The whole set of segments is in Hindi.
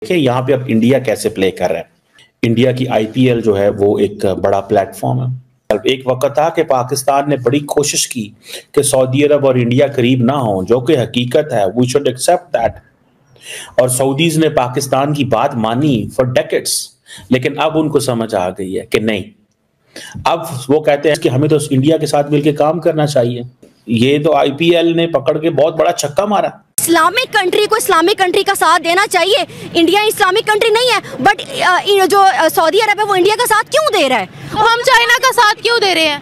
देखिए यहाँ पे अब इंडिया कैसे प्ले कर रहा है। इंडिया की आईपीएल जो है वो एक बड़ा प्लेटफॉर्म है। एक वक्त था कि पाकिस्तान ने बड़ी कोशिश की कि सऊदी अरब और इंडिया करीब ना हो, जो कि हकीकत है। We should accept that. और सऊदीज ने पाकिस्तान की बात मानी फॉर डेकेड्स, लेकिन अब उनको समझ आ गई है कि नहीं, अब वो कहते हैं कि हमें तो इंडिया के साथ मिलकर काम करना चाहिए। ये तो आईपीएल ने पकड़ के बहुत बड़ा छक्का मारा। इस्लामिक कंट्री को इस्लामिक कंट्री का साथ देना चाहिए। इंडिया इस्लामिक कंट्री नहीं है, बट जो सऊदी अरब है वो इंडिया का साथ क्यों दे रहा है? हम चाइना का साथ क्यों दे रहे हैं?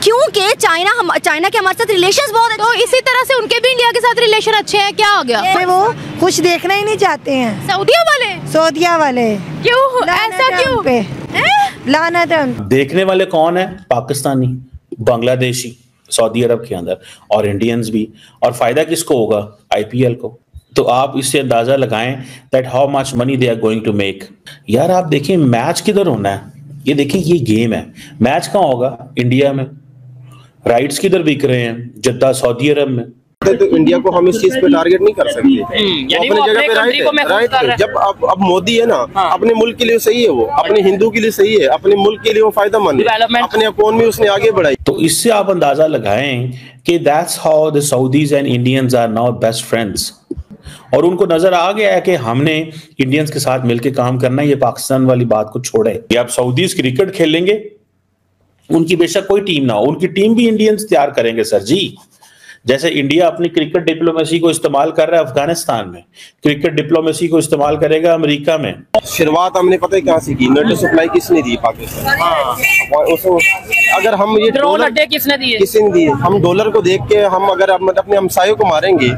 क्योंकि चाइना के हमारे साथ रिलेशंस बहुत तो इसी तरह से उनके भी इंडिया के साथ रिलेशन अच्छे हैं। क्या हो गया? वो कुछ देखना ही नहीं चाहते हैं सऊदिया वाले। क्यों ऐसा क्यों? लानत है। देखने वाले कौन है? पाकिस्तानी, बांग्लादेशी सऊदी अरब के अंदर, और इंडियंस भी। और फायदा किसको होगा? आईपीएल को। तो आप इससे अंदाजा लगाएं that how much money they are going to make. यार आप देखिए मैच किधर होना है, ये देखिए ये गेम है। मैच कहाँ होगा? इंडिया में। राइट्स किधर बिक रहे हैं? जद्दा सऊदी अरब में। तो इंडिया को हम इस चीज पे टारगेट नहीं कर सकते। अपनी जगह पे राइट है। जब अब मोदी है ना, अपने मुल्क के लिए सही है, वो अपने हिंदू के लिए सही है, अपने मुल्क के लिए वो फायदेमंद है, अपने इकोनॉमी उसने आगे बढ़ाई। तो इससे आप अंदाजा लगाएं कि that's how the Saudis and Indians are now best friends. और उनको नजर आ गया है कि हमने इंडियंस के साथ मिलकर काम करना है, ये पाकिस्तान वाली बात को छोड़े। आप सऊदीज क्रिकेट खेलेंगे, उनकी बेशक कोई टीम ना हो, उनकी टीम भी इंडियंस तैयार करेंगे सर जी। जैसे इंडिया अपनी क्रिकेट डिप्लोमेसी को इस्तेमाल कर रहा है अफगानिस्तान में, क्रिकेट डिप्लोमेसी को इस्तेमाल करेगा अमेरिका में। शुरुआत हमने पता है कहाँ से की? नेटो सप्लाई किसने दी? पाकिस्तान। अगर हम ये डॉलर किसने दिए? किसी ने दिए। हम डॉलर को देख के हम अगर अपने हमसायों को मारेंगे,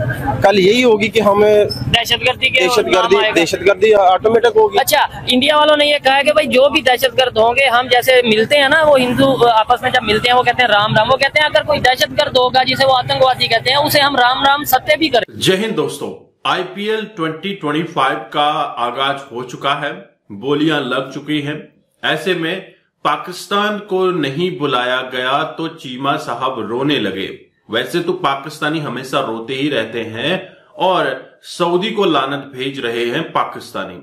कल यही होगी कि हमें दहशतगर्दी ऑटोमेटिक होगी। अच्छा, इंडिया वालों ने ये कहा है कि भाई जो भी दहशतगर्द होंगे, हम जैसे मिलते हैं ना, वो हिंदू आपस में जब मिलते हैं वो कहते हैं राम राम। वो कहते हैं अगर कोई दहशतगर्द होगा जिसे वो आतंकवादी कहते हैं, उसे हम राम राम सत्य भी करें। जय हिंद दोस्तों, आईपीएल 2025 का आगाज हो चुका है, बोलियां लग चुकी हैं। ऐसे में पाकिस्तान को नहीं बुलाया गया तो चीमा साहब रोने लगे। वैसे तो पाकिस्तानी हमेशा रोते ही रहते हैं और सऊदी को लानत भेज रहे हैं पाकिस्तानी।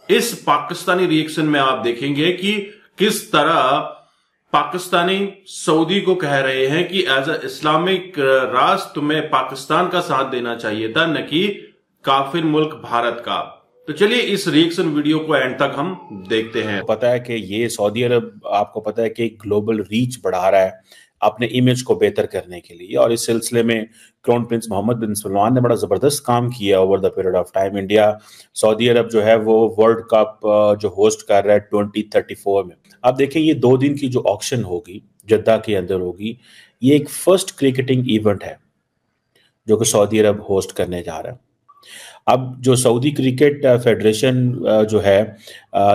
इस पाकिस्तानी रिएक्शन में आप देखेंगे कि किस तरह पाकिस्तानी सऊदी को कह रहे हैं कि एज अ इस्लामिक राष्ट्र तुम्हें पाकिस्तान का साथ देना चाहिए था, न कि काफिर मुल्क भारत का। तो चलिए इस रिएक्शन वीडियो को एंड तक हम देखते हैं। पता है कि ये सऊदी अरब, आपको पता है कि ग्लोबल रीच बढ़ा रहा है अपने इमेज को बेहतर करने के लिए, और इस सिलसिले में crown prince Mohammed bin Salman ने बड़ा जबरदस्त काम किया over the period of time. India Saudi Arabia जो है वो वर्ल्ड कप जो होस्ट कर रहा है 2034 में। अब देखिए ये 2 दिन की जो ऑक्शन होगी जद्दा के अंदर होगी, ये एक फर्स्ट क्रिकेटिंग इवेंट है जो कि सऊदी अरब होस्ट करने जा रहा है। अब जो सऊदी क्रिकेट फेडरेशन जो है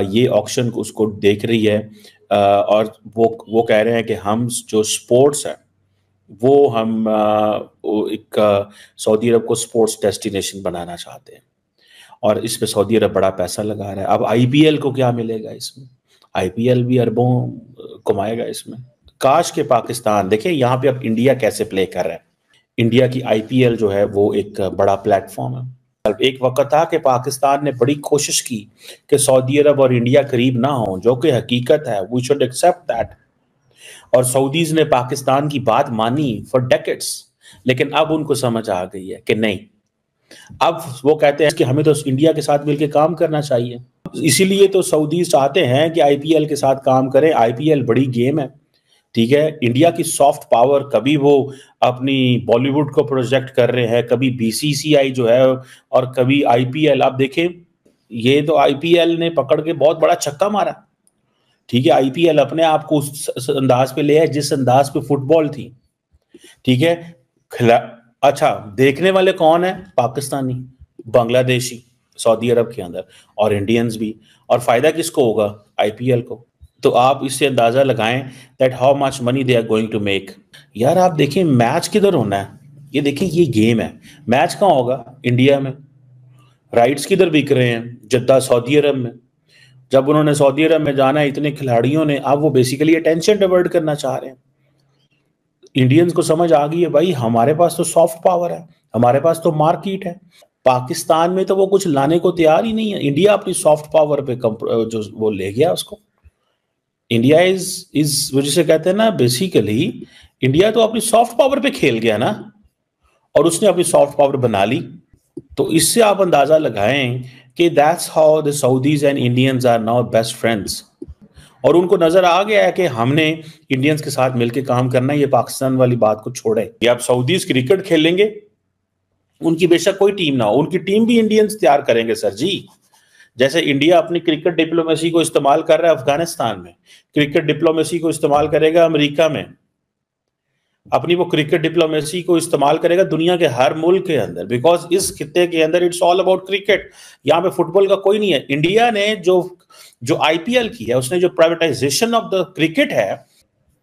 ये ऑक्शन उसको देख रही है, और वो कह रहे हैं कि हम जो स्पोर्ट्स है वो हम एक सऊदी अरब को स्पोर्ट्स डेस्टिनेशन बनाना चाहते हैं, और इस पे सऊदी अरब बड़ा पैसा लगा रहा है। अब आईपीएल को क्या मिलेगा इसमें? आईपीएल भी अरबों कमाएगा इसमें। काश के पाकिस्तान, देखिए यहाँ पे अब इंडिया कैसे प्ले कर रहा है। इंडिया की आईपीएल जो है वो एक बड़ा प्लेटफॉर्म है। एक वक्त था कि पाकिस्तान ने बड़ी कोशिश की कि सऊदी अरब और इंडिया करीब ना हो, जो कि हकीकत है। We should accept that. और सऊदीज ने पाकिस्तान की बात मानी फॉर डेकेड्स, लेकिन अब उनको समझ आ गई है कि नहीं, अब वो कहते हैं कि हमें तो इंडिया के साथ मिलकर काम करना चाहिए। इसीलिए तो सऊदीज चाहते हैं कि आईपीएल के साथ काम करें। आईपीएल बड़ी गेम है, ठीक है। इंडिया की सॉफ्ट पावर, कभी वो अपनी बॉलीवुड को प्रोजेक्ट कर रहे हैं, कभी बीसीसीआई जो है, और कभी आईपीएल। आप देखें ये तो आईपीएल ने पकड़ के बहुत बड़ा छक्का मारा, ठीक है। आईपीएल अपने आप को उस अंदाज पे ले है जिस अंदाज पे फुटबॉल थी, ठीक है। अच्छा, देखने वाले कौन है? पाकिस्तानी, बांग्लादेशी सऊदी अरब के अंदर, और इंडियंस भी। और फायदा किसको होगा? आईपीएल को। तो आप इससे अंदाजा लगाएं that how much money they are going to make. यार आप देखिए मैच किधर होना है, ये देखिए ये गेम है। मैच कहाँ होगा? इंडिया में। राइट्स किधर बिक रहे हैं? जद्दा सऊदी अरब में। जब उन्होंने सऊदी अरब में जाना है इतने खिलाड़ियों ने, अब वो बेसिकली अटेंशन डाइवर्ट करना चाह रहे हैं। इंडियंस को समझ आ गई है भाई, हमारे पास तो सॉफ्ट पावर है, हमारे पास तो मार्केट है, पाकिस्तान में तो वो कुछ लाने को तैयार ही नहीं है। इंडिया अपनी सॉफ्ट पावर पे जो वो ले गया उसको। इंडिया इज वो जिसे कहते हैं ना, बेसिकली इंडिया तो अपनी सॉफ्ट पावर पे खेल गया ना, और उसने अपनी सॉफ्ट पावर बना ली। तो इससे आप अंदाजा लगाएं कि that's how the Saudis and Indians are now best friends. और उनको नजर आ गया है कि हमने इंडियंस के साथ मिलकर काम करना है, ये पाकिस्तान वाली बात को छोड़े। ये आप सऊदीज क्रिकेट खेलेंगे, उनकी बेशक कोई टीम ना हो, उनकी टीम भी इंडियंस तैयार करेंगे सर जी। जैसे इंडिया अपनी क्रिकेट डिप्लोमेसी को इस्तेमाल कर रहा है अफगानिस्तान में, क्रिकेट डिप्लोमेसी को इस्तेमाल करेगा अमेरिका में, अपनी वो क्रिकेट डिप्लोमेसी को इस्तेमाल करेगा दुनिया के हर मुल्क के अंदर, बिकॉज इस खित्ते के अंदर इट्स ऑल अबाउट क्रिकेट। यहाँ पे फुटबॉल का कोई नहीं है। इंडिया ने जो आईपीएल की है, उसने जो प्राइवेटाइजेशन ऑफ द क्रिकेट है,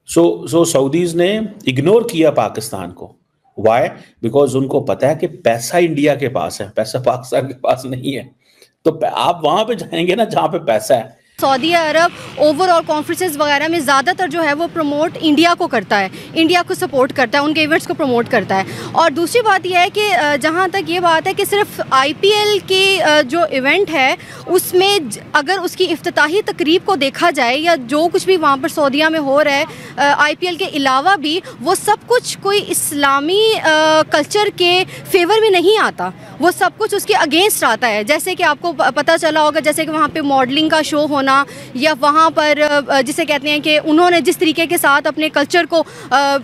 सो सऊदीज ने इग्नोर किया पाकिस्तान को। वाई? बिकॉज उनको पता है कि पैसा इंडिया के पास है, पैसा पाकिस्तान के पास नहीं है। तो आप वहां पे जाएंगे ना जहां पे पैसा है। सऊदी अरब ओवरऑल कॉन्फ्रेंसेस वगैरह में ज़्यादातर जो है वो प्रमोट इंडिया को करता है, इंडिया को सपोर्ट करता है, उनके इवेंट्स को प्रमोट करता है। और दूसरी बात यह है कि जहाँ तक ये बात है कि सिर्फ आईपीएल की जो इवेंट है उसमें अगर उसकी इफ्तिताही तकरीब को देखा जाए या जो कुछ भी वहाँ पर सऊदीया में हो रहा है आईपीएल के अलावा भी, वो सब कुछ कोई इस्लामी कल्चर के फेवर में नहीं आता, वो सब कुछ उसके अगेंस्ट आता है। जैसे कि आपको पता चला होगा, जैसे कि वहाँ पे मॉडलिंग का शो होना, या वहाँ पर जिसे कहते हैं कि उन्होंने जिस तरीके के साथ अपने कल्चर को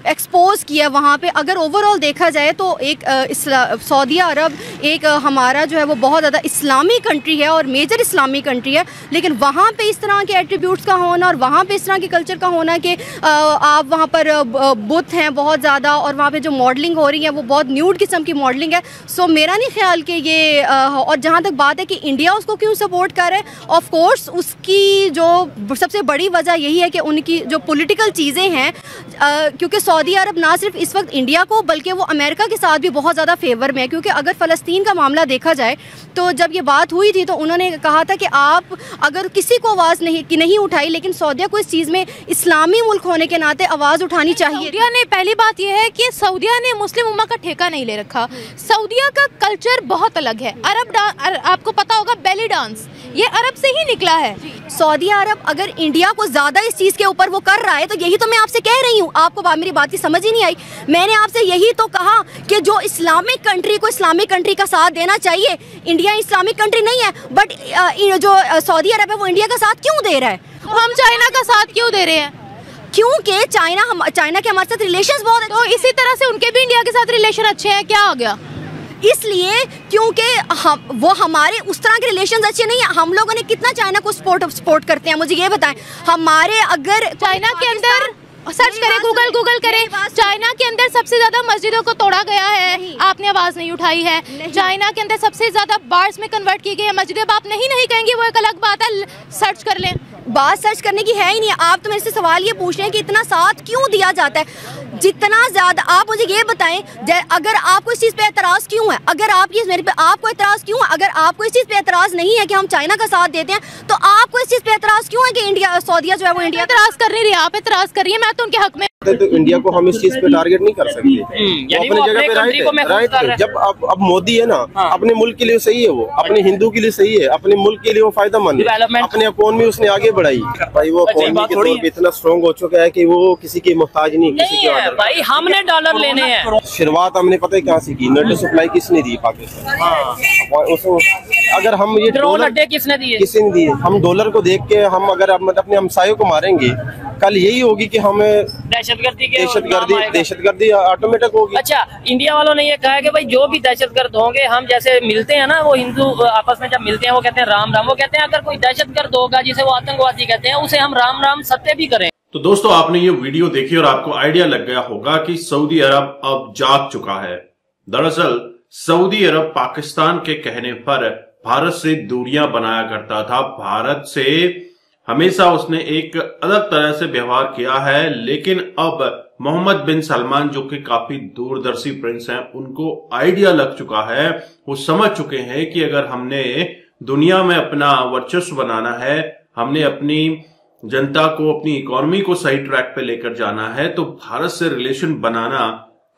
एक्सपोज किया वहाँ पे, अगर ओवरऑल देखा जाए तो एक सऊदी अरब एक हमारा जो है वो बहुत ज़्यादा इस्लामी कंट्री है और मेजर इस्लामी कंट्री है, लेकिन वहाँ पे इस तरह के एट्रीब्यूट्स का होना और वहाँ पे इस तरह के कल्चर का होना कि आप वहाँ पर बुत हैं बहुत ज़्यादा और वहाँ पे जो मॉडलिंग हो रही है वो बहुत न्यूड किस्म की मॉडलिंग है। सो मेरा नहीं ख्याल कि ये और जहाँ तक बात है कि इंडिया उसको क्यों सपोर्ट कर रहा है, ऑफ कोर्स उसकी जो सबसे बड़ी वजह यही है कि उनकी जो पॉलिटिकल चीज़ें हैं, क्योंकि सऊदी अरब ना सिर्फ इस वक्त इंडिया को बल्कि वो अमेरिका के साथ भी बहुत ज़्यादा फेवर में है। क्योंकि अगर फ़लस्तीन का मामला देखा जाए तो जब ये बात हुई थी तो उन्होंने कहा था कि आप अगर किसी को आवाज़ नहीं उठाई, लेकिन सऊदीया को इस चीज़ में इस्लामी मुल्क होने के नाते आवाज़ उठानी चाहिए। सऊदीया ने, पहली बात यह है कि सऊदीया ने मुस्लिम उम्मा का ठेका नहीं ले रखा। सऊदीया का कल्चर बहुत अलग है। आपको पता होगा बेली डांस, ये अरब से ही निकला है। सऊदी अरब अगर इंडिया को ज़्यादा इस चीज़ के ऊपर वो कर रहा है तो यही तो मैं आपसे कह रही हूँ। आपको मेरी बात की समझ ही नहीं आई। मैंने आपसे यही तो कहा कि जो इस्लामिक कंट्री को इस्लामिक कंट्री का साथ देना चाहिए। इंडिया इस्लामिक कंट्री नहीं है, बट जो सऊदी अरब है वो इंडिया का साथ क्यों दे रहा है? हम चाइना का साथ क्यों दे रहे हैं? क्योंकि चाइना के हमारे साथ रिलेशंस बहुत हैं। तो इसी तरह से उनके भी इंडिया के साथ रिलेशन अच्छे हैं, क्या हो गया? इसलिए क्योंकि वो हमारे उस तरह के रिलेशंस अच्छे नहीं है। हम लोगों ने कितना चाइना को सपोर्ट करते हैं, मुझे ये बताएं। हमारे अगर चाइना के अंदर सर्च करें, गूगल करें, चाइना के अंदर सबसे ज्यादा मस्जिदों को तोड़ा गया है, आपने आवाज नहीं उठाई है। चाइना के अंदर सबसे ज्यादा बार्स में कन्वर्ट की गई है मस्जिदें। आप नहीं कहेंगे, वो एक अलग बात है, सर्च कर लें। बात सर्च करने की है ही नहीं। आप तो मेरे से सवाल ये पूछ रहे हैं कि इतना साथ क्यों दिया जाता है? जितना ज्यादा आप मुझे ये बताएं, अगर आपको इस चीज पे एतराज क्यों है, अगर आप ये मेरे पे आपको एतराज क्यों है, अगर आपको इस चीज पे एतराज नहीं है कि हम चाइना का साथ देते हैं, तो आपको इस चीज पे एतराज क्यों है कि इंडिया सऊदीया जो है वो इंडिया एतराज कर नहीं रही, आप एतराज कर रही है, मैं तो उनके हक में। तो इंडिया को हम इस चीज पे टारगेट नहीं कर सकते। अपनी जगह पे राइट है। जब अब मोदी है ना, अपने मुल्क के लिए सही है, वो अपने हिंदू के लिए सही है, अपने मुल्क के लिए वो फायदेमंद है, अपने इकोनॉमी उसने आगे बढ़ाई भाई। वो इकोनॉमी के तौर पे इतना स्ट्रॉन्ग हो चुका है कि वो किसी की मोहताज नहीं, किसी के ऑर्डर। भाई हमने डॉलर लेने हैं। शुरुआत हमने पता है कहाँ से की, नेट सप्लाई किसने दी? पाकिस्तान। अगर हम ये डॉलर किसने दिए? किसी ने दिए। हम डॉलर को देख के हम अगर अपने हमसायों को मारेंगे, कल यही होगी कि हमें दहशतगर्दी ऑटोमेटिक होगी। अच्छा, इंडिया वालों ने ये कहा है कि भाई जो भी दहशतगर्द होंगे, हम जैसे मिलते हैं ना, वो हिंदू आपस में जब मिलते हैं वो कहते हैं राम राम। वो कहते हैं अगर कोई दहशतगर्द होगा जिसे वो आतंकवादी कहते हैं, उसे हम राम राम सत्य भी करें। तो दोस्तों, आपने ये वीडियो देखी और आपको आइडिया लग गया होगा कि सऊदी अरब अब जाग चुका है। दरअसल सऊदी अरब पाकिस्तान के कहने पर भारत से दूरियां बनाया करता था। भारत से हमेशा उसने एक अलग तरह से व्यवहार किया है, लेकिन अब मोहम्मद बिन सलमान जो कि काफी दूरदर्शी प्रिंस हैं, उनको आइडिया लग चुका है। वो समझ चुके हैं कि अगर हमने दुनिया में अपना वर्चस्व बनाना है, हमने अपनी जनता को, अपनी इकोनॉमी को सही ट्रैक पे लेकर जाना है, तो भारत से रिलेशन बनाना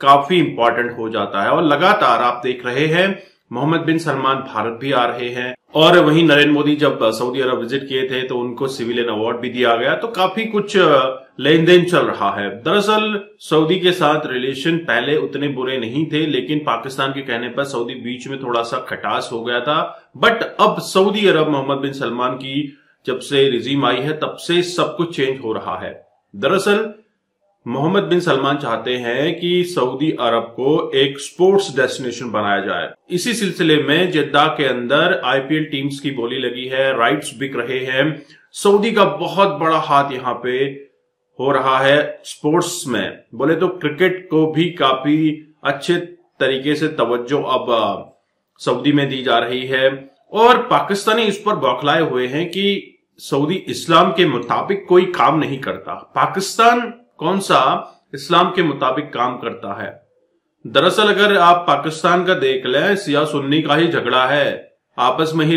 काफी इंपॉर्टेंट हो जाता है। और लगातार आप देख रहे हैं मोहम्मद बिन सलमान भारत भी आ रहे हैं, और वहीं नरेंद्र मोदी जब सऊदी अरब विजिट किए थे तो उनको सिविलियन अवार्ड भी दिया गया। तो काफी कुछ लेन देन चल रहा है। दरअसल सऊदी के साथ रिलेशन पहले उतने बुरे नहीं थे, लेकिन पाकिस्तान के कहने पर सऊदी बीच में थोड़ा सा खटास हो गया था। बट अब सऊदी अरब मोहम्मद बिन सलमान की जब से रिजीम आई है तब से सब कुछ चेंज हो रहा है। दरअसल मोहम्मद बिन सलमान चाहते हैं कि सऊदी अरब को एक स्पोर्ट्स डेस्टिनेशन बनाया जाए। इसी सिलसिले में जेद्दा के अंदर आईपीएल टीम्स की बोली लगी है, राइट्स बिक रहे हैं। सऊदी का बहुत बड़ा हाथ यहाँ पे हो रहा है स्पोर्ट्स में। बोले तो क्रिकेट को भी काफी अच्छे तरीके से तवज्जो अब सऊदी में दी जा रही है, और पाकिस्तानी इस पर बौखलाए हुए हैं कि सऊदी इस्लाम के मुताबिक कोई काम नहीं करता। पाकिस्तान कौन सा इस्लाम के मुताबिक काम करता है? दरअसल अगर आप पाकिस्तान का देख लें, शिया सुन्नी का ही झगड़ा है, आपस में ही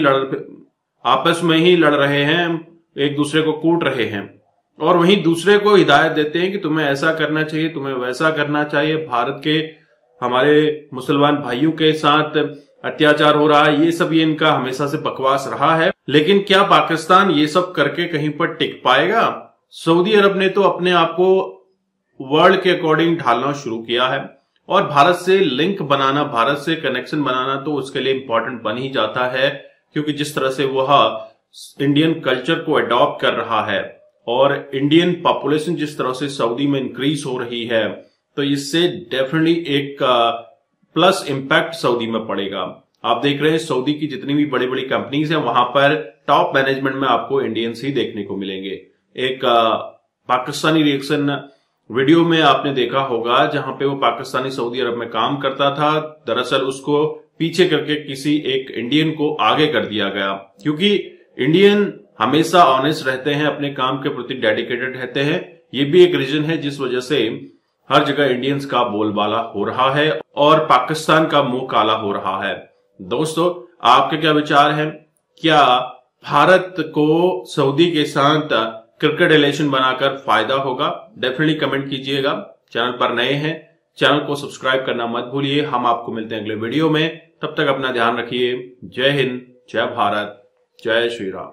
लड़ रहे हैं, एक दूसरे को कूट रहे हैं, और वहीं दूसरे को हिदायत देते हैं कि तुम्हें ऐसा करना चाहिए, तुम्हें वैसा करना चाहिए। भारत के हमारे मुसलमान भाइयों के साथ अत्याचार हो रहा है, ये इनका हमेशा से बकवास रहा है। लेकिन क्या पाकिस्तान ये सब करके कहीं पर टिक पाएगा? सऊदी अरब ने तो अपने आप को वर्ल्ड के अकॉर्डिंग ढालना शुरू किया है, और भारत से लिंक बनाना, भारत से कनेक्शन बनाना तो उसके लिए इंपॉर्टेंट बन ही जाता है, क्योंकि जिस तरह से वह इंडियन कल्चर को अडॉप्ट कर रहा है और इंडियन पॉपुलेशन जिस तरह से सऊदी में इंक्रीज हो रही है, तो इससे डेफिनेटली एक प्लस इंपैक्ट सऊदी में पड़ेगा। आप देख रहे हैं सऊदी की जितनी भी बड़ी बड़ी कंपनीज हैं वहां पर टॉप मैनेजमेंट में आपको इंडियंस ही देखने को मिलेंगे। एक पाकिस्तानी रिएक्शन वीडियो में आपने देखा होगा जहां पे वो पाकिस्तानी सऊदी अरब में काम करता था, दरअसल उसको पीछे करके किसी एक इंडियन को आगे कर दिया गया, क्योंकि इंडियन हमेशा ऑनेस्ट रहते हैं, अपने काम के प्रति डेडिकेटेड रहते हैं। ये भी एक रीजन है जिस वजह से हर जगह इंडियंस का बोलबाला हो रहा है और पाकिस्तान का मुंह काला हो रहा है। दोस्तों, आपके क्या विचार हैं? क्या भारत को सऊदी के साथ क्रिकेट रिलेशन बनाकर फायदा होगा? डेफिनेटली कमेंट कीजिएगा। चैनल पर नए हैं, चैनल को सब्सक्राइब करना मत भूलिए। हम आपको मिलते हैं अगले वीडियो में, तब तक अपना ध्यान रखिए। जय हिंद, जय भारत, जय श्री राम।